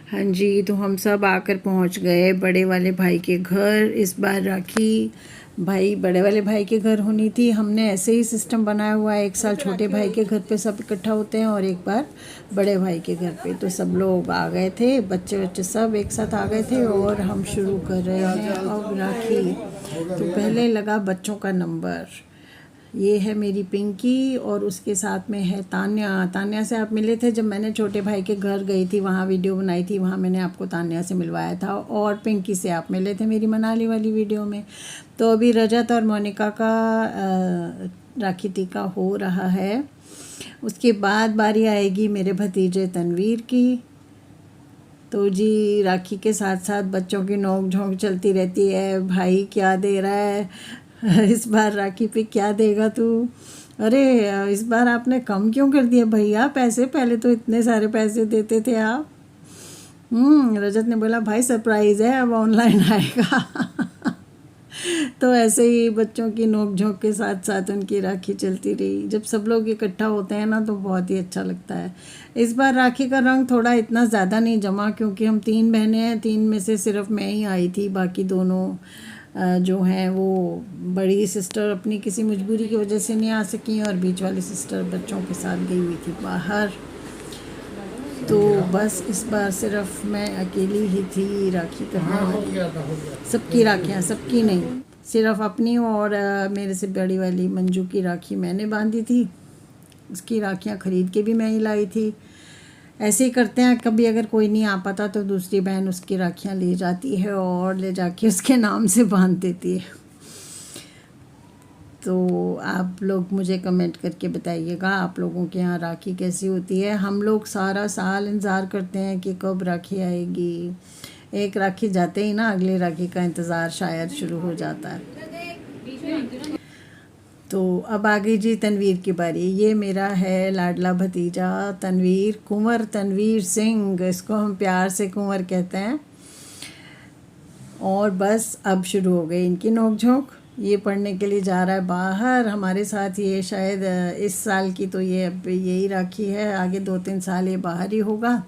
हाँ जी, तो हम सब आकर पहुंच गए बड़े वाले भाई के घर। इस बार राखी बड़े वाले भाई के घर होनी थी। हमने ऐसे ही सिस्टम बनाया हुआ है, एक साल छोटे भाई के घर पे सब इकट्ठा होते हैं और एक बार बड़े भाई के घर पे। तो सब लोग आ गए थे, बच्चे बच्चे सब एक साथ आ गए थे और हम शुरू कर रहे हैं अब राखी। तो पहले लगा बच्चों का नंबर। ये है मेरी पिंकी और उसके साथ में है तान्या। तान्या से आप मिले थे जब मैंने छोटे भाई के घर गई थी, वहाँ वीडियो बनाई थी, वहाँ मैंने आपको तान्या से मिलवाया था। और पिंकी से आप मिले थे मेरी मनाली वाली वीडियो में। तो अभी रजत और मोनिका का राखी टीका हो रहा है। उसके बाद बारी आएगी मेरे भतीजे तनवीर की। तो जी राखी के साथ साथ बच्चों की नोक झोंक चलती रहती है। भाई क्या दे रहा है इस बार राखी पे, क्या देगा तू? अरे इस बार आपने कम क्यों कर दिया भैया पैसे? पहले तो इतने सारे पैसे देते थे आप। रजत ने बोला भाई सरप्राइज़ है, अब ऑनलाइन आएगा तो ऐसे ही बच्चों की नोक झोंक के साथ साथ उनकी राखी चलती रही। जब सब लोग इकट्ठा होते हैं ना तो बहुत ही अच्छा लगता है। इस बार राखी का रंग थोड़ा इतना ज़्यादा नहीं जमा, क्योंकि हम 3 बहनें हैं, 3 में से सिर्फ मैं ही आई थी। बाकी दोनों जो हैं वो बड़ी सिस्टर अपनी किसी मजबूरी की वजह से नहीं आ सकी और बीच वाली सिस्टर बच्चों के साथ गई हुई थी बाहर। तो बस इस बार सिर्फ मैं अकेली ही थी राखी करने वाली। सबकी राखियाँ, सबकी नहीं, सिर्फ अपनी और मेरे से बड़ी वाली मंजू की राखी मैंने बांधी थी। उसकी राखियाँ ख़रीद के भी मैं ही लाई थी। ऐसे ही करते हैं, कभी अगर कोई नहीं आ पाता तो दूसरी बहन उसकी राखियाँ ले जाती है और ले जाके उसके नाम से बांध देती है। तो आप लोग मुझे कमेंट करके बताइएगा आप लोगों के यहाँ राखी कैसी होती है। हम लोग सारा साल इंतज़ार करते हैं कि कब राखी आएगी। एक राखी जाते ही ना अगली राखी का इंतज़ार शायद शुरू हो जाता है। तो अब आ गई जी तनवीर की बारी। ये मेरा है लाडला भतीजा तनवीर, कुंवर तनवीर सिंह, इसको हम प्यार से कुंवर कहते हैं। और बस अब शुरू हो गई इनकी नोक-झोंक। ये पढ़ने के लिए जा रहा है बाहर हमारे साथ। ये शायद इस साल की तो ये अब यही राखी है, आगे 2-3 साल ये बाहर ही होगा।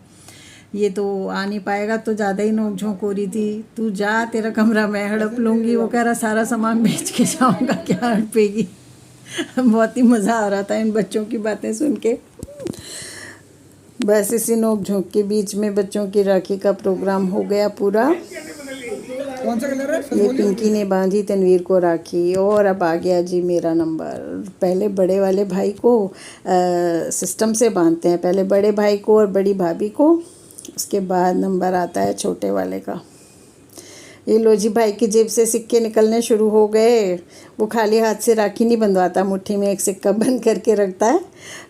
ये तो आ नहीं पाएगा, तो ज़्यादा ही नोक झोंक हो रही थी। तू जा, तेरा कमरा मैं हड़प लूँगी। वो कह रहा सारा सामान बेच के जाऊँगा, क्या हड़पेगी। बहुत ही मज़ा आ रहा था इन बच्चों की बातें सुन के। बस इसी नोक झोंक के बीच में बच्चों की राखी का प्रोग्राम हो गया पूरा। कौन सा कलर है? ये पिंकी ने बांधी तनवीर को राखी और अब आ गया जी मेरा नंबर। पहले बड़े वाले भाई को सिस्टम से बांधते हैं, पहले बड़े भाई को और बड़ी भाभी को, उसके बाद नंबर आता है छोटे वाले का। ये लो जी, भाई की जेब से सिक्के निकलने शुरू हो गए। वो खाली हाथ से राखी नहीं बंधवाता, मुट्ठी में एक सिक्का बंद करके रखता है,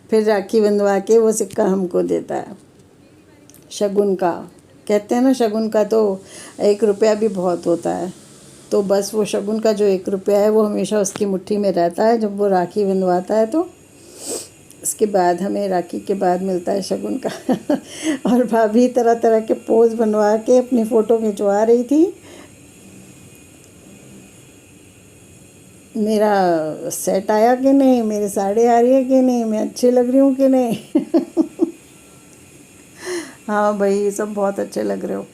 फिर राखी बंधवा के वो सिक्का हमको देता है। शगुन का कहते हैं ना, शगुन का तो 1 रुपया भी बहुत होता है। तो बस वो शगुन का जो 1 रुपया है वो हमेशा उसकी मुट्ठी में रहता है जब वो राखी बंधवाता है। तो इसके बाद हमें राखी के बाद मिलता है शगुन का और भाभी तरह तरह के पोज बनवा के अपनी फ़ोटो खिंचवा रही थी। मेरा सेट आया कि नहीं, मेरी साड़ी आ रही है कि नहीं, मैं अच्छी लग रही हूँ कि नहीं हाँ भाई, सब बहुत अच्छे लग रहे हो।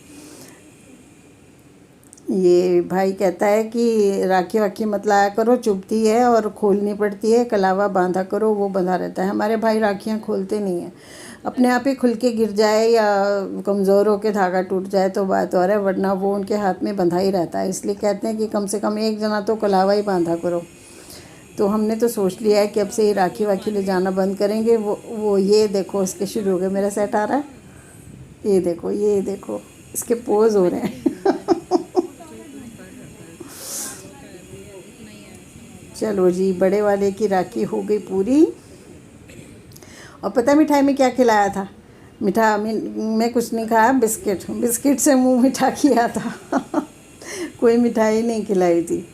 ये भाई कहता है कि राखी वाखी मत लाया करो, चुभती है और खोलनी पड़ती है, कलावा बांधा करो, वो बंधा रहता है। हमारे भाई राखियाँ खोलते नहीं हैं, अपने आप ही खुल के गिर जाए या कमज़ोर हो के धागा टूट जाए तो बात और है, वरना वो उनके हाथ में बंधा ही रहता है। इसलिए कहते हैं कि कम से कम एक जना तो कलावा ही बांधा करो। तो हमने तो सोच लिया है कि अब से ये राखी वाखी ले जाना बंद करेंगे। वो ये देखो, इसके शुरू हो गए। मेरा सेट आ रहा है, ये देखो, ये देखो, इसके पोज हो रहे हैं चलो जी, बड़े वाले की राखी हो गई पूरी। और पता मिठाई में क्या खिलाया था? मैं कुछ नहीं खाया, बिस्किट से मुंह मीठा किया था कोई मिठाई नहीं खिलाई थी।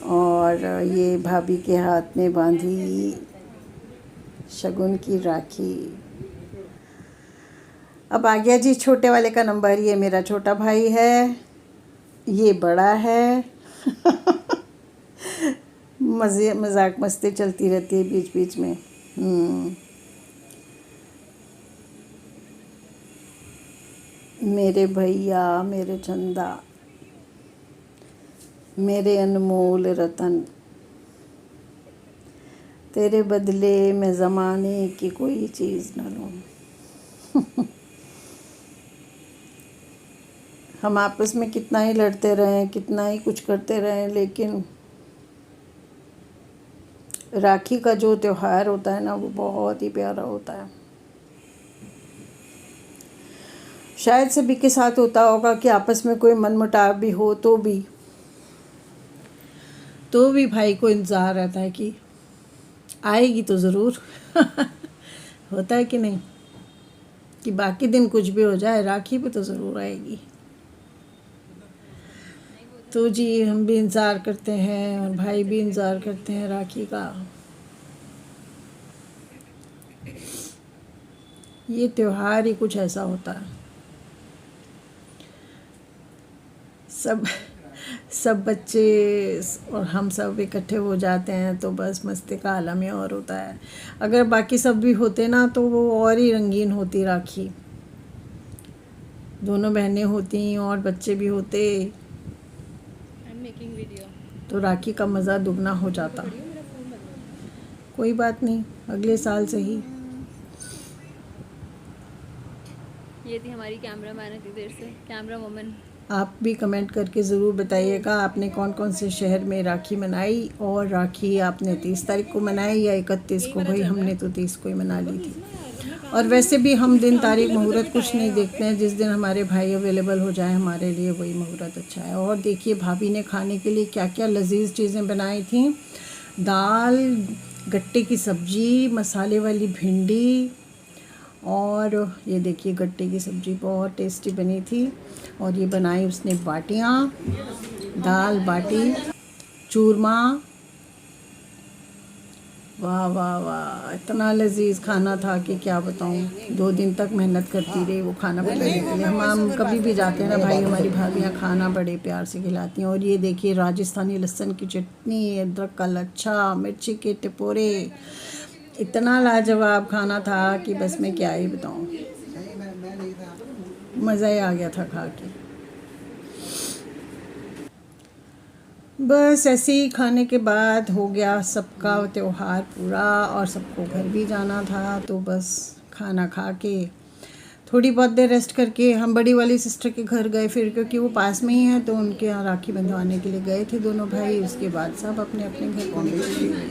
और ये भाभी के हाथ में बांधी शगुन की राखी। अब आ गया जी छोटे वाले का नंबर। ये मेरा छोटा भाई है, ये बड़ा है मज़े मजाक मस्ती चलती रहती है बीच बीच में। मेरे भैया, मेरे चंदा, मेरे अनमोल रतन, तेरे बदले मैं ज़माने की कोई चीज़ न लूँ। हम आपस में कितना ही लड़ते रहें, कितना ही कुछ करते रहें, लेकिन राखी का जो त्योहार होता है ना, वो बहुत ही प्यारा होता है। शायद सभी के साथ होता होगा कि आपस में कोई मनमुटाव भी हो तो भी भाई को इंतज़ार रहता है कि आएगी तो ज़रूर। होता है कि नहीं, कि बाकी दिन कुछ भी हो जाए, राखी पे तो ज़रूर आएगी। तो जी, हम भी इंतज़ार करते हैं और भाई भी इंतज़ार करते हैं राखी का। ये त्योहार ही कुछ ऐसा होता है। सब बच्चे और हम सब इकट्ठे हो जाते हैं तो बस मस्ती का आलम ही और होता है। अगर बाकी सब भी होते ना तो वो और ही रंगीन होती राखी। दोनों बहनें होती और बच्चे भी होते तो राखी का मज़ा दुगना हो जाता। कोई बात नहीं, अगले साल से ही। ये थी हमारी कैमरा मैन इतनी देर से, कैमरा वुमन। आप भी कमेंट करके ज़रूर बताइएगा आपने कौन कौन से शहर में राखी मनाई, और राखी आपने 30 तारीख को मनाई या 31 को। भाई हमने तो 30 को ही मना ली थी। और वैसे भी हम दिन तारीख मुहूर्त कुछ नहीं देखते हैं, जिस दिन हमारे भाई अवेलेबल हो जाए हमारे लिए वही मुहूर्त अच्छा है। और देखिए भाभी ने खाने के लिए क्या क्या लजीज चीज़ें बनाई थी। दाल, गट्टे की सब्ज़ी, मसाले वाली भिंडी, और ये देखिए गट्टे की सब्ज़ी बहुत टेस्टी बनी थी। और ये बनाई उसने बाटियाँ, दाल बाटी, चूरमा। वाह वाह वाह, इतना लजीज खाना था कि क्या बताऊँ। 2 दिन तक मेहनत करती रही वो खाना बनाने के लिए। हम कभी भी जाते हैं ना भाई, हमारी भाभियाँ खाना बड़े प्यार से खिलाती हैं। और ये देखिए राजस्थानी लहसुन की चटनी, अदरक का लच्छा, मिर्ची के टिपोरे, इतना लाजवाब खाना था कि बस मैं क्या ही बताऊँ। मज़ा ही आ गया था खा के। बस ऐसे ही खाने के बाद हो गया सबका त्योहार पूरा, और सबको घर भी जाना था। तो बस खाना खा के थोड़ी बहुत देर रेस्ट करके हम बड़ी वाली सिस्टर के घर गए फिर, क्योंकि वो पास में ही है तो उनके यहाँ राखी बंधवाने के लिए गए थे दोनों भाई। उसके बाद सब अपने अपने घर पहुँच गए।